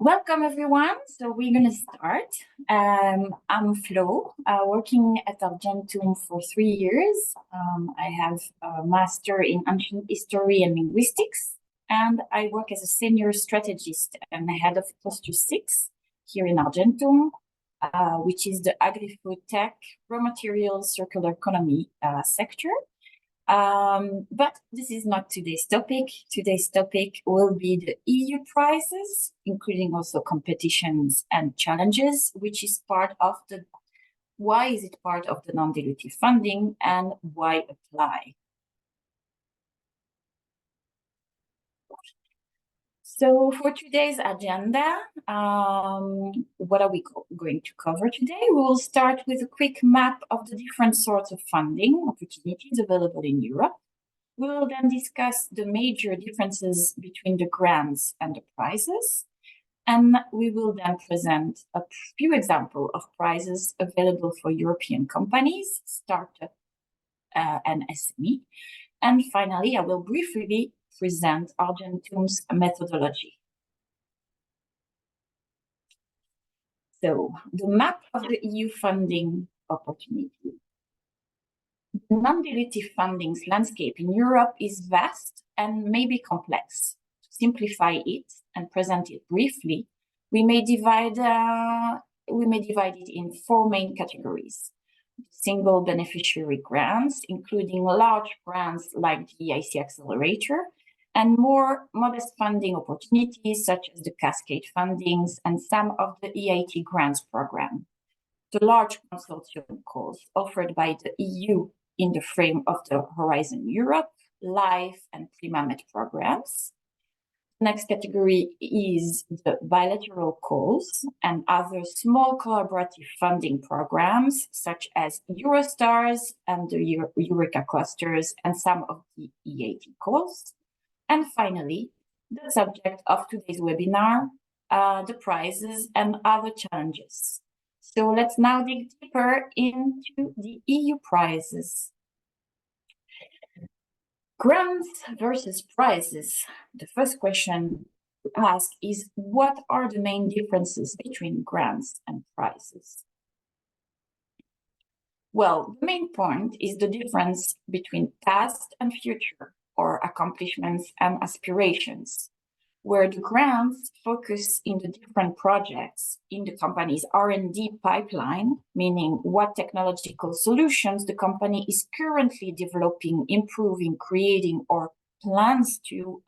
Welcome, everyone. So we're going to start. I'm Flo, working at Argentum for 3 years. I have a master in ancient history and linguistics, and I work as a senior strategist and head of cluster 6 here in Argentum, which is the agri-food tech, raw materials, circular economy sector. But this is not today's topic. Today's topic will be the EU prizes, including also competitions and challenges, which is part of why is it part of the non-dilutive funding and why apply? So for today's agenda, what are we going to cover today? We will start with a quick map of the different sorts of funding opportunities available in Europe. We will then discuss the major differences between the grants and the prizes. And we will then present a few examples of prizes available for European companies, startup and SME. And finally, I will briefly present Argentum's methodology. So the map of the EU funding opportunity. The non-dilutive funding landscape in Europe is vast and maybe complex. To simplify it and present it briefly, we may divide it in 4 main categories. Single beneficiary grants, including large grants like the EIC Accelerator, and more modest funding opportunities such as the Cascade fundings and some of the EIT grants program. The large consortium calls offered by the EU in the frame of the Horizon Europe, LIFE, and PrimaMed programs. Next category is the bilateral calls and other small collaborative funding programs, such as Eurostars and the Eureka clusters and some of the EAT calls. And finally, the subject of today's webinar, the prizes and other challenges. So let's now dig deeper into the EU prizes. Grants versus prizes. The first question to ask is, what are the main differences between grants and prizes? Well, the main point is the difference between past and future, or accomplishments and aspirations, where the grants focus in the different projects in the company's R&D pipeline, meaning what technological solutions the company is currently developing, improving, creating, or plans to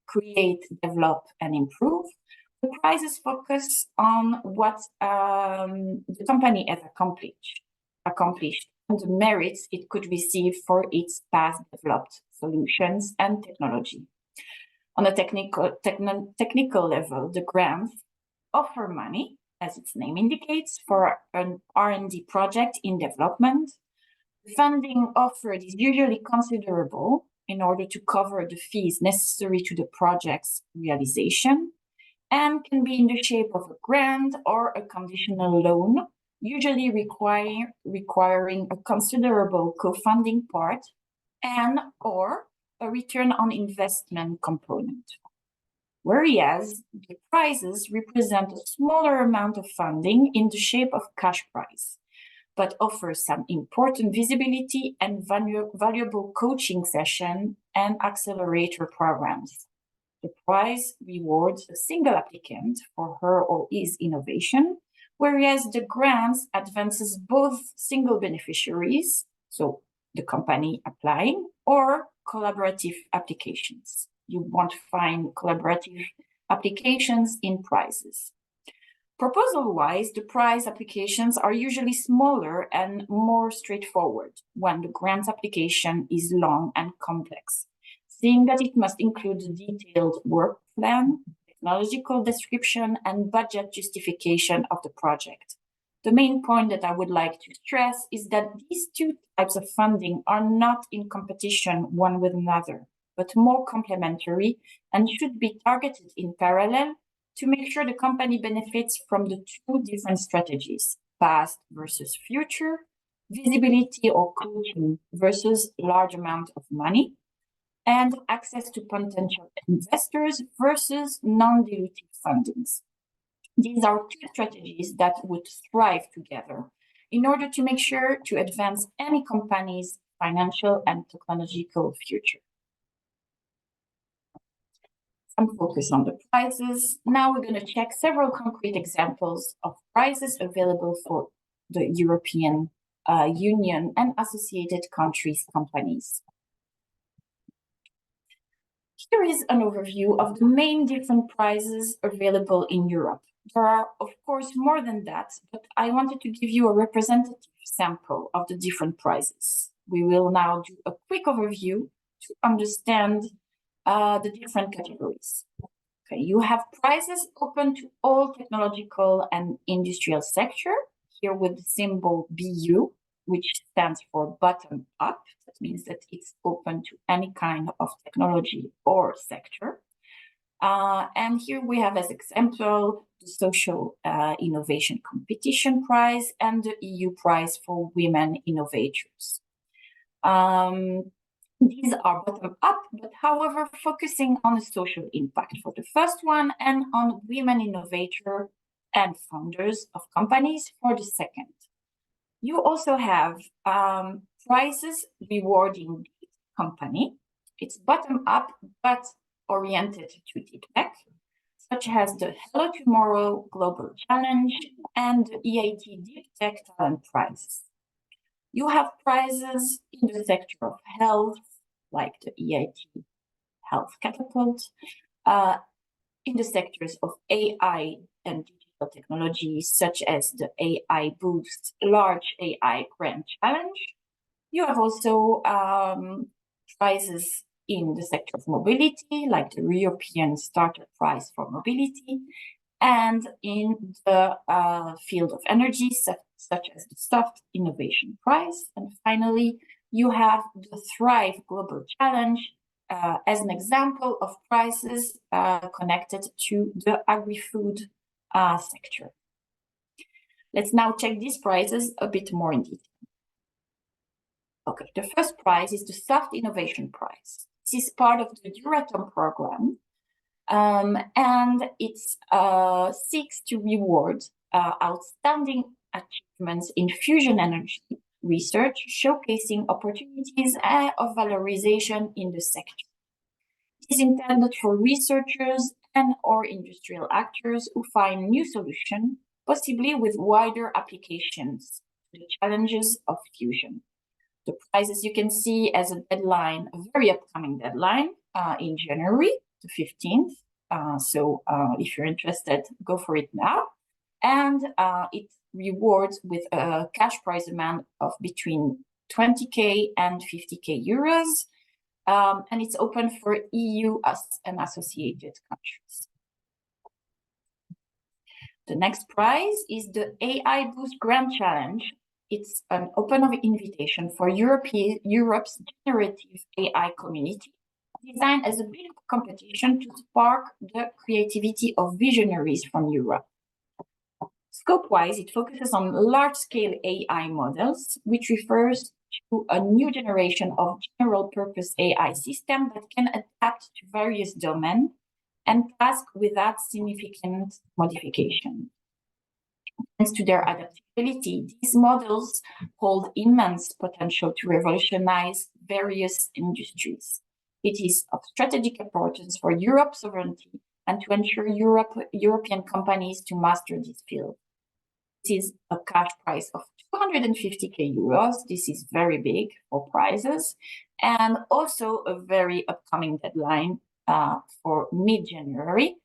create, develop, and improve. The prizes focus on what the company has accomplished and the merits it could receive for its past developed solutions and technology. On a technical level, the grants offer money, as its name indicates, for an R&D project in development. The funding offered is usually considerable in order to cover the fees necessary to the project's realization, and can be in the shape of a grant or a conditional loan, usually requiring a considerable co-funding part and or a return on investment component. Whereas the prizes represent a smaller amount of funding in the shape of cash prize, but offer some important visibility and valuable coaching session and accelerator programs. The prize rewards a single applicant for her or his innovation, whereas the grants advances both single beneficiaries, so the company applying, or collaborative applications. You won't find collaborative applications in prizes. Proposal-wise, the prize applications are usually smaller and more straightforward when the grant application is long and complex, seeing that it must include a detailed work plan, technological description, and budget justification of the project. The main point that I would like to stress is that these two types of funding are not in competition one with another, but more complementary and should be targeted in parallel to make sure the company benefits from the two different strategies, past versus future, visibility or coaching versus large amount of money, and access to potential investors versus non-dilutive fundings. These are two strategies that would thrive together in order to make sure to advance any company's financial and technological future. Some focus on the prizes. Now we're going to check several concrete examples of prizes available for the European Union and associated countries' companies. Here is an overview of the main different prizes available in Europe. There are, of course, more than that, but I wanted to give you a representative sample of the different prizes. We will now do a quick overview to understand the different categories. Okay, you have prizes open to all technological and industrial sector, here with the symbol BU, which stands for bottom up. That means that it's open to any kind of technology or sector. And here we have as example the Social Innovation Competition Prize and the EU Prize for Women Innovators. These are bottom up, but however, focusing on the social impact for the first one and on women innovators and founders of companies for the second. You also have prizes rewarding the company. It's bottom up, but oriented to deep tech, such as the Hello Tomorrow Global Challenge and the EIT Deep Tech Talent Prize. You have prizes in the sector of health, like the EIT Health Catapult, in the sectors of AI and digital technologies, such as the AI Boost Large AI Grant Challenge. You have also prizes in the sector of mobility, like the European Startup Prize for Mobility, and in the field of energy, such as the Soft Innovation Prize. And finally, you have the Thrive Global Challenge as an example of prizes connected to the agri-food sector. Let's now check these prizes a bit more in detail. Okay, the first prize is the Soft Innovation Prize. This is part of the Euratom program, and it seeks to reward outstanding achievements in fusion energy research, showcasing opportunities of valorization in the sector. It is intended for researchers and or industrial actors who find new solutions, possibly with wider applications to the challenges of fusion. The prize, as you can see, has a deadline, a very upcoming deadline in January the 15th. So if you're interested, go for it now. And it rewards with a cash prize amount of between 20K and 50K euros. And it's open for EU and associated countries. The next prize is the AI Boost Grand Challenge. It's an open invitation for Europe's generative AI community, designed as a big competition to spark the creativity of visionaries from Europe. Scope-wise, it focuses on large-scale AI models, which refers to a new generation of general-purpose AI system that can adapt to various domains and tasks without significant modification. Thanks to their adaptability, these models hold immense potential to revolutionize various industries. It is of strategic importance for Europe's sovereignty and to ensure European companies to master this field. This is a cash prize of 250K euros. This is very big for prizes, and also a very upcoming deadline for mid-January.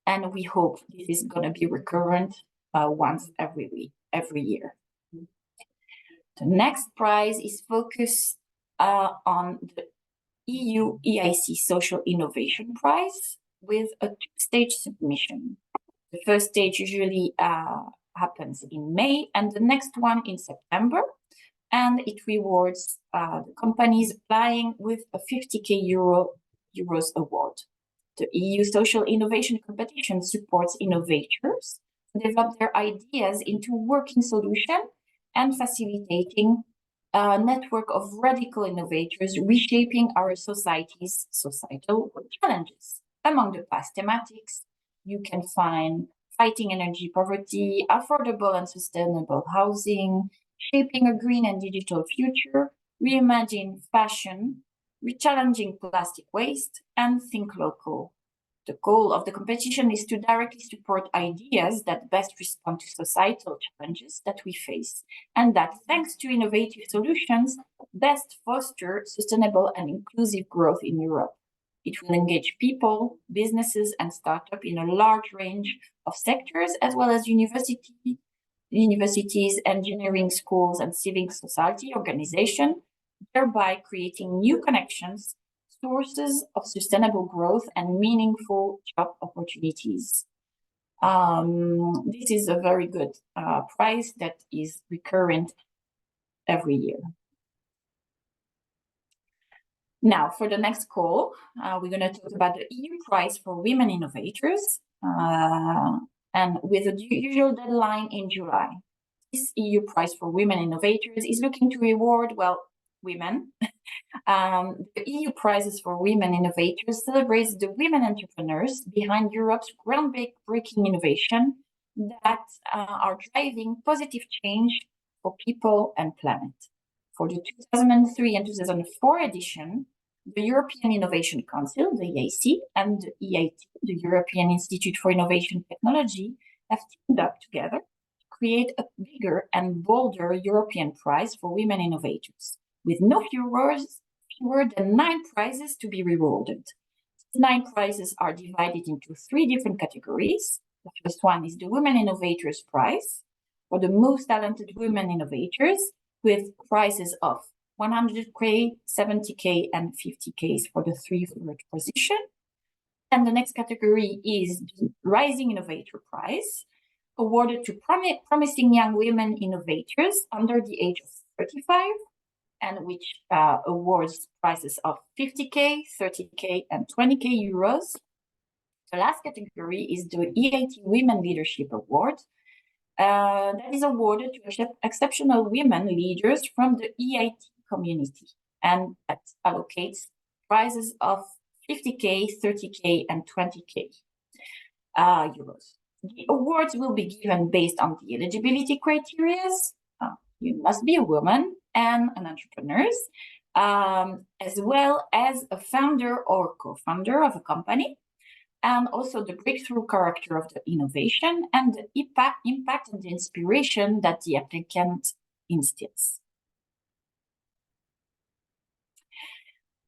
And we hope this is going to be recurrent once every year. The next prize is focused on the EU EIC Social Innovation Prize with a two-stage submission. The first stage usually happens in May and the next one in September. And it rewards the companies applying with a 50K euros award. The EU Social Innovation Competition supports innovators to develop their ideas into working solutions and facilitating a network of radical innovators reshaping our society's societal challenges. Among the past thematics, you can find fighting energy poverty, affordable and sustainable housing, shaping a green and digital future, reimagine fashion, challenging plastic waste, and think local. The goal of the competition is to directly support ideas that best respond to societal challenges that we face, and that, thanks to innovative solutions, best foster sustainable and inclusive growth in Europe. It will engage people, businesses, and startups in a large range of sectors, as well as universities, engineering schools, and civil society organizations, thereby creating new connections, sources of sustainable growth, and meaningful job opportunities. This is a very good prize that is recurrent every year. Now, for the next call, we're going to talk about the EU Prize for Women Innovators, and with a usual deadline in July. This EU Prize for Women Innovators is looking to reward, well, women. The EU Prizes for Women Innovators celebrates the women entrepreneurs behind Europe's groundbreaking innovation that are driving positive change for people and planet. For the 2003 and 2004 edition, the European Innovation Council, the EIC, and the EIT, the European Institute for Innovation Technology, have teamed up together to create a bigger and bolder European prize for women innovators, with no fewer than 9 prizes to be rewarded. These 9 prizes are divided into 3 different categories. The first one is the Women Innovators Prize, for the most talented women innovators, with prizes of 100K, 70K, and 50K for the 3 third position. And the next category is the Rising Innovator Prize, awarded to promising young women innovators under the age of 35, and which awards prizes of 50K, 30K, and 20K euros. The last category is the EIT Women Leadership Award, that is awarded to exceptional women leaders from the EIT community, and that allocates prizes of 50K, 30K, and 20K euros. The awards will be given based on the eligibility criteria. You must be a woman and an entrepreneur, as well as a founder or co-founder of a company, and also the breakthrough character of the innovation and the impact and the inspiration that the applicant instills.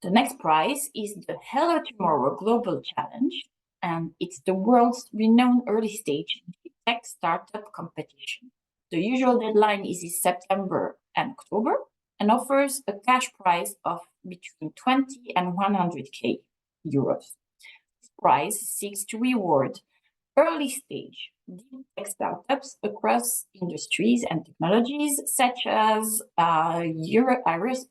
The next prize is the Hello Tomorrow Global Challenge, and it's the world's renowned early-stage tech startup competition. The usual deadline is in September and October, and offers a cash prize of between 20 and 100K euros. This prize seeks to reward early-stage deep tech startups across industries and technologies, such as aerospace,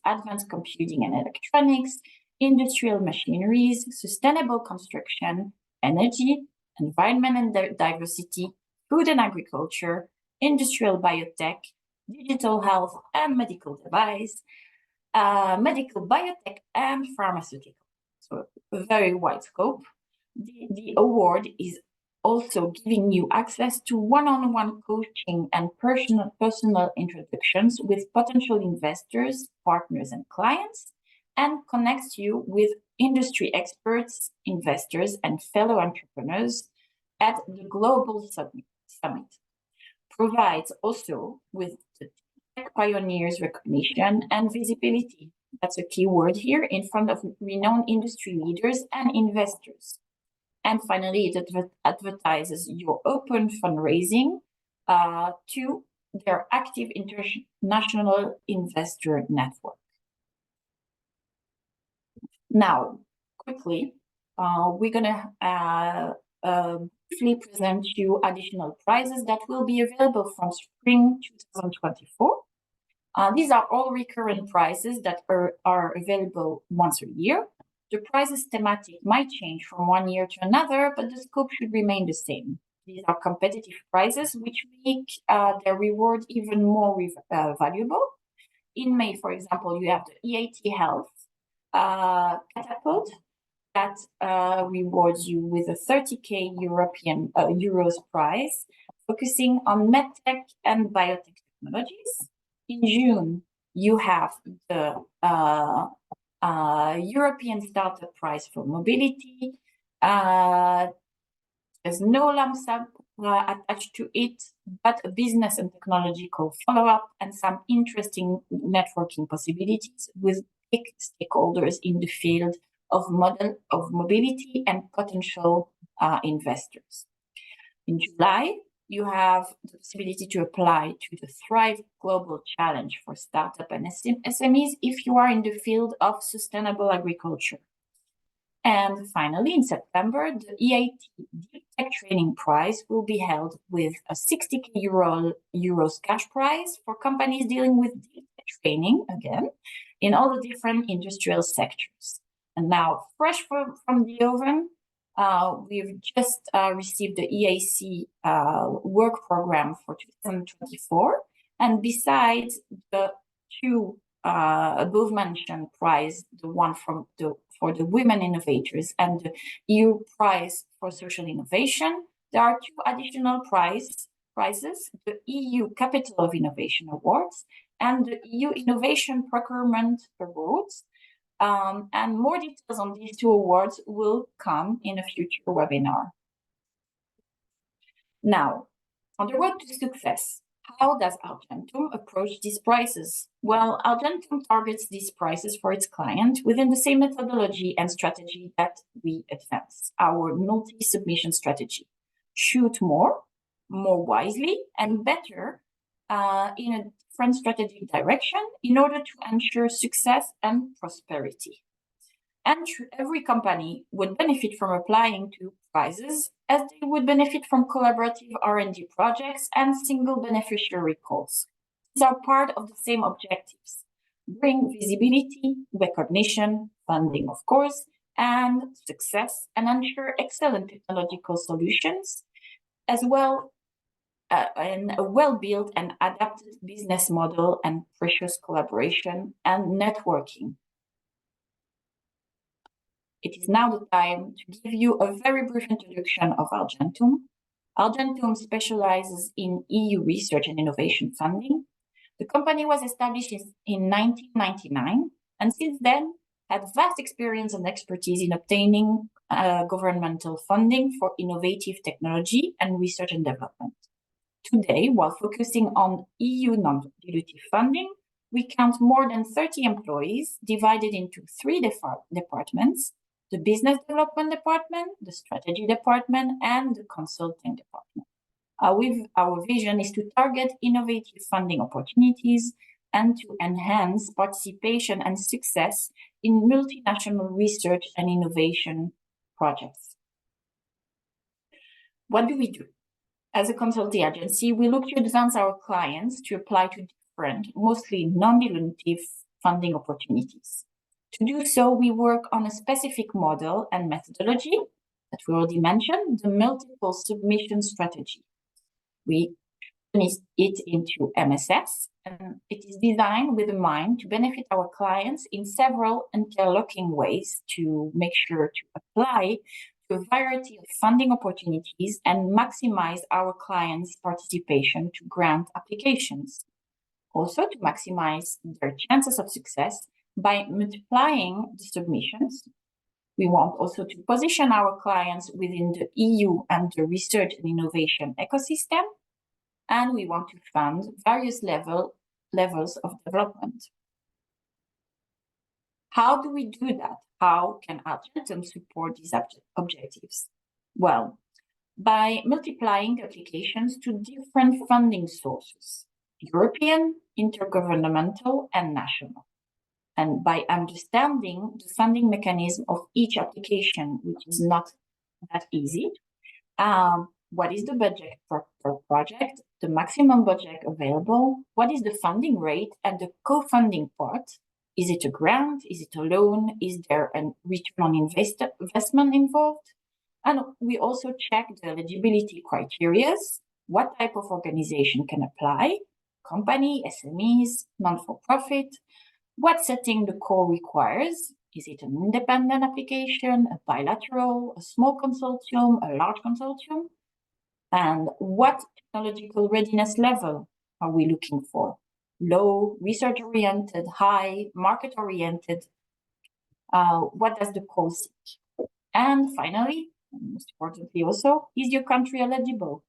advanced computing and electronics, industrial machineries, sustainable construction, energy, environment and diversity, food and agriculture, industrial biotech, digital health and medical device, medical biotech and pharmaceutical. So a very wide scope. The award is also giving you access to one-on-one coaching and personal introductions with potential investors, partners, and clients, and connects you with industry experts, investors, and fellow entrepreneurs at the Global Summit. Provides also with the tech pioneers recognition and visibility. That's a key word here, in front of renowned industry leaders and investors. And finally, it advertises your open fundraising to their active international investor network. Now, quickly, we're going to briefly present you additional prizes that will be available from spring 2024. These are all recurrent prizes that are available once a year. The prizes thematic might change from one year to another, but the scope should remain the same. These are competitive prizes, which make their reward even more valuable. In May, for example, you have the EAT Health Catapult that rewards you with a 30K euros prize, focusing on medtech and biotech technologies. In June, you have the European Startup Prize for Mobility. There's no lump sum attached to it, but a business and technological follow-up and some interesting networking possibilities with big stakeholders in the field of mobility and potential investors. In July, you have the possibility to apply to the Thrive Global Challenge for Startup and SMEs if you are in the field of sustainable agriculture. And finally, in September, the EAT Deep Tech Training Prize will be held with a 60K euros cash prize for companies dealing with deep tech training, again, in all the different industrial sectors. And now, fresh from the oven, we've just received the EAC work program for 2024. And besides the two above mentioned prize, the one for the women innovators and the EU prize for social innovation, there are two additional prizes, the EU Capital of Innovation Awards and the EU Innovation Procurement Awards. And more details on these two awards will come in a future webinar. Now, on the road to success, how does Argentum approach these prizes? Well, Argentum targets these prizes for its client within the same methodology and strategy that we advance, our multi-submission strategy. Shoot more wisely, and better in a different strategic direction in order to ensure success and prosperity. And every company would benefit from applying to prizes as they would benefit from collaborative R&D projects and single beneficiary calls. These are part of the same objectives: bring visibility, recognition, funding, of course, and success, and ensure excellent technological solutions, as well and a well-built and adapted business model and precious collaboration and networking. It is now the time to give you a very brief introduction of Argentum. Argentum specializes in EU research and innovation funding. The company was established in 1999, and since then had vast experience and expertise in obtaining governmental funding for innovative technology and research and development. Today, while focusing on EU non-dilutive funding, we count more than 30 employees divided into three departments: the business development department, the strategy department, and the consulting department. Our vision is to target innovative funding opportunities and to enhance participation and success in multinational research and innovation projects. What do we do? As a consulting agency, we look to advance our clients to apply to different, mostly non-dilutive funding opportunities. To do so, we work on a specific model and methodology that we already mentioned, the multiple submission strategy. We turn it into MSS, and it is designed with a mind to benefit our clients in several interlocking ways to make sure to apply to a variety of funding opportunities and maximize our clients' participation to grant applications. Also, to maximize their chances of success by multiplying the submissions. We want also to position our clients within the EU and the research and innovation ecosystem, and we want to fund various levels of development. How do we do that? How can Argentum support these objectives? Well, by multiplying applications to different funding sources: European, intergovernmental, and national. And by understanding the funding mechanism of each application, which is not that easy. What is the budget per project, the maximum budget available? What is the funding rate and the co-funding part? Is it a grant? Is it a loan? Is there a return on investment involved? And we also check the eligibility criteria. What type of organization can apply? Company, SMEs, non-for-profit. What setting the call requires? Is it an independent application, a bilateral, a small consortium, a large consortium? And what technological readiness level are we looking for? Low, research-oriented, high, market-oriented? What does the call seek? And finally, most importantly also, is your country eligible?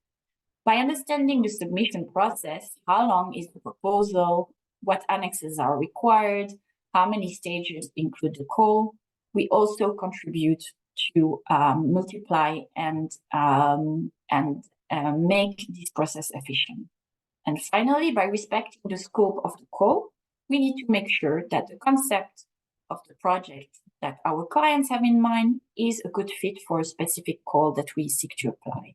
By understanding the submission process, how long is the proposal, what annexes are required, how many stages include the call, we also contribute to multiply and make this process efficient. And finally, by respecting the scope of the call, we need to make sure that the concept of the project that our clients have in mind is a good fit for a specific call that we seek to apply.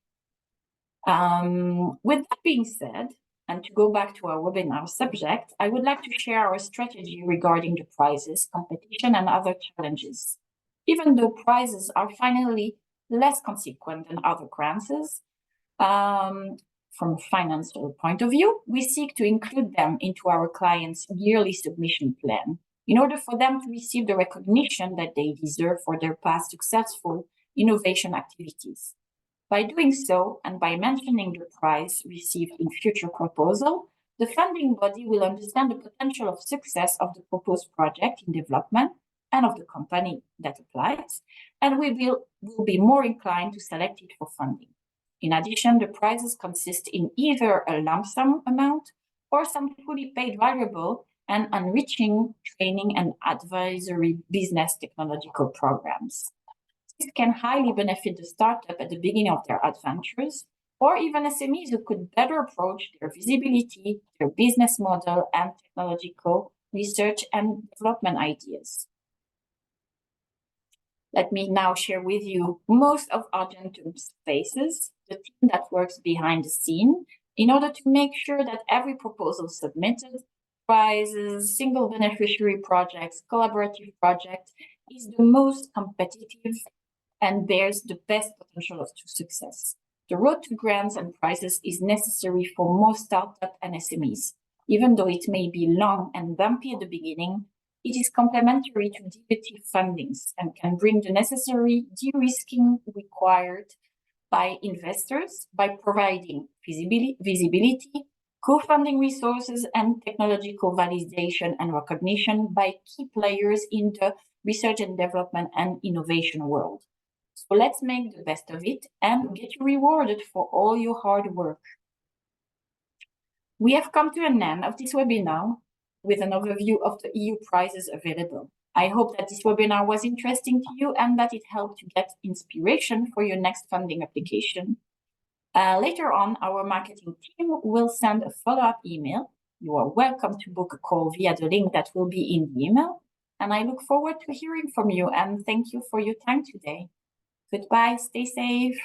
With that being said, and to go back to our webinar subject, I would like to share our strategy regarding the prizes, competition, and other challenges. Even though prizes are finally less consequent than other grants, from a financial point of view, we seek to include them into our clients' yearly submission plan in order for them to receive the recognition that they deserve for their past successful innovation activities. By doing so, and by mentioning the prize received in future proposal, the funding body will understand the potential of success of the proposed project in development and of the company that applies, and we will be more inclined to select it for funding. In addition, the prizes consist in either a lump sum amount or some fully paid variable and enriching training and advisory business technological programs. This can highly benefit the startup at the beginning of their adventures, or even SMEs who could better approach their visibility, their business model, and technological research and development ideas. Let me now share with you most of Argentum's faces, the team that works behind the scene, in order to make sure that every proposal submitted, prizes, single beneficiary projects, collaborative project, is the most competitive and bears the best potential to success. The road to grants and prizes is necessary for most startups and SMEs. Even though it may be long and bumpy at the beginning, it is complementary to DBT fundings and can bring the necessary de-risking required by investors by providing visibility, co-funding resources, and technological validation and recognition by key players in the research and development and innovation world. So let's make the best of it and get you rewarded for all your hard work. We have come to an end of this webinar with an overview of the EU prizes available. I hope that this webinar was interesting to you and that it helped you get inspiration for your next funding application. Later on, our marketing team will send a follow-up email. You are welcome to book a call via the link that will be in the email. And I look forward to hearing from you and thank you for your time today. Goodbye, stay safe.